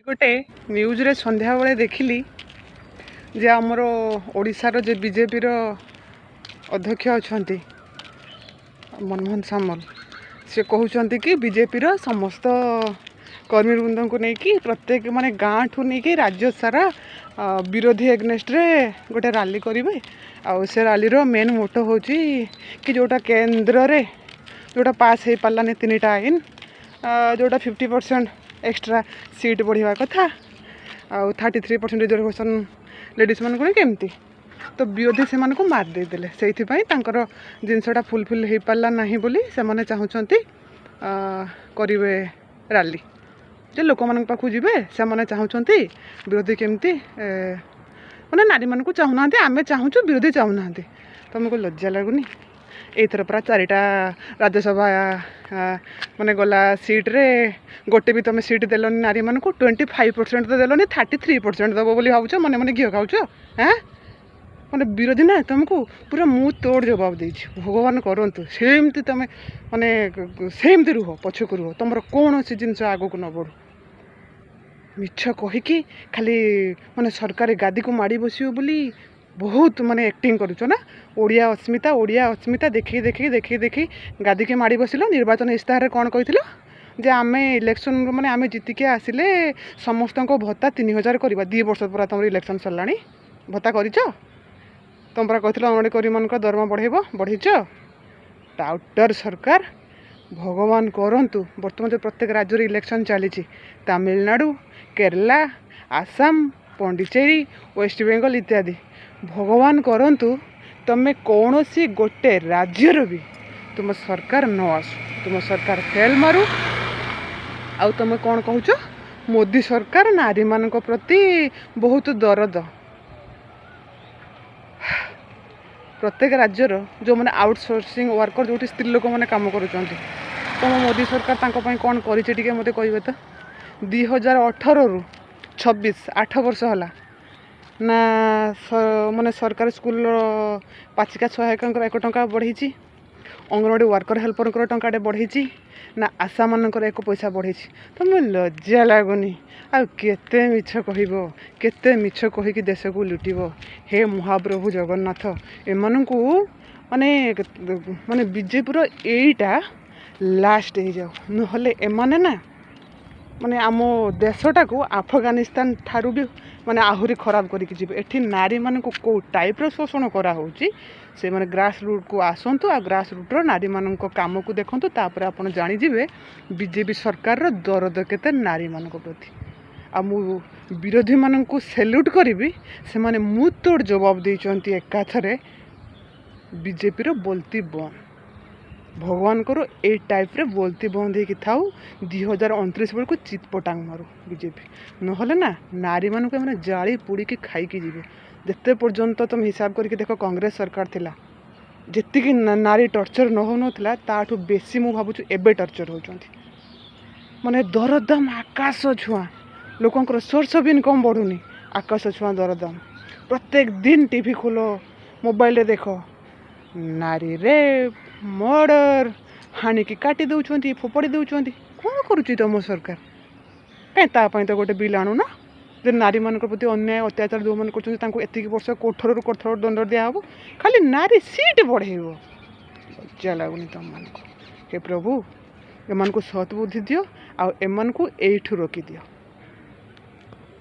गोटे न्यूज रे संध्या बेले देखिली जे आमर ओडिशार जे बीजेपी रो अध्यक्ष अच्छा मनमोहन सामल से कहते कि बीजेपी रो समस्त कर्मी वृंद को लेकिन प्रत्येक माने गाँव ठू नहीं राज्य सारा विरोधी एग्नेस्ट रे गोटे रैली करेंगे आउ से रैली रो मेन मोटो हो कि जोटा केंद्र रे जोटा पास हो पारानी 3टा आईन जोटा 50% एक्स्ट्रा सीट बढ़िया कथा आउ 33% रिजर्वेशन लेडीज मान को केमती तो विरोधी से मानको मार देदेले से जिनसटा फुलफिल हो पारा ना बोली से चाहते करेंगे रैली जे लोक मान पाक जी से चाहते विरोधी केमती मैंने नारी मान को चाहूना आम चाहूँ विरोधी चाहूना तुमको लज्जा लगुनि एथर पूरा 4टा राज्यसभा माने गला सीट रे गोटे भी तुम सीट देलनि नारी मान को 25% तो देलनि 33% दब बोली भावुच मन मन घी खाऊच हाँ मैंने विरोधी ना तुमको पूरा मुँह तोड़ जवाब दे भगवान करंतु सेमती तुम माने सेमती रुह पछक रुह तुम कौन सी जिनस आगक न बढ़ू मिछ कहीकि खाली माने सरकारी गादी को माड़ी बस बोली बहुत माने एक्टिंग करुच ना ओडिया अस्मिता देखी देखी देखी देखी गादी के माड़ी बसिल निर्वाचन इस्ताहार कौन कही जे आम इलेक्शन माने आम जीतिके आसिले समस्त भत्ता 3000 करवा 2 वर्ष पूरा तुम इलेक्शन सरला भत्ता कर तुम पूरा कहल अंगनवाड़ी मान दरमा बढ़ेच टाउटर सरकार भगवान करंतु बर्तमान जो प्रत्येक राज्य इलेक्शन चली तमिलनाडु केरला आसाम पंडिचेरी वेस्ट बेंगल इत्यादि भगवान करंतु तुम्हें कौन सी गोटे राज्यर भी तुम सरकार न आसु तुम सरकार फेल मारू आउ तुम कौन कहूच मोदी सरकार नारी मान प्रति बहुत दरद प्रत्येक राज्यर जो मैंने आउटसोर्सिंग वर्कर जो स्त्री लोक मैंने काम कर तुम मोदी सरकार कौन करे मत कहे तो 2018 रु 26 8 वर्ष है ना माने सरकार स्कूल पाचिका सहायक 1 टंका बढ़ी अंगनवाड़ी वर्कर हेल्पर टंकाटे बढ़ी ना आशा मानकर 1 पैसा बढ़ी तुम लज्जा लगुनि आते मिछ कह केते मिछ कहीकि देश को लुटब हे महाप्रभु जगन्नाथ एमानंकु माने माने बीजेपी रो एटा लास्ट हो जाओ नहले एमाने ना माने आम देशटा को अफगानिस्तान ठारू भी माने आहुरी खराब करके जी एठी नारी मान को कौ टाइप शोषण करा से माने ग्रास रूट को आसतु आ ग्रास रूट रो नारी मान काम को देखु तापर आप जानीजे बीजेपी सरकार रो दरद केते नारी मान प्रति आ मु विरोधी मान को सैल्यूट करी से माने मुँह तोड़ जवाब देइचंती एकाथरे बीजेपी रो बोलती बंद भगवान करो ए टाइप रे बोलती बंद हो थाऊ 2029 बेलू चितपटांग मारू बीजेपी नहले ना नारी मान को जाली पोड़ी की खाईकी जी जिते पर्यंत तुम हिसाब करके देख कांग्रेस सरकार थिला जी नारी टर्चर न होना ताठू बेसी मु भावुँ एबे टर्चर होती माने दरदाम आकाश छुआ लोकंर सोर्स ऑफ इनकम बढ़ुनी आकाश छुआ दरदाम प्रत्येक दिन टीवी खोलो मोबाइल रे देख नारी रे मर्डर हाणिकी काटी दौरान फोपड़ी दौरान कौन करुच्ची तुम सरकार कहीं तो गोटे बिल आणुना जो नारी मान प्रति अन्याय अत्याचार जो मैंने कर वर्ष कोठर रु कोठर दंड दिहब खाली नारी सीट बढ़ेब लज्जा लगुनि तुम मान हे प्रभु एम को सत् बुद्धि दियो आ एम को एठू रोकी दियो।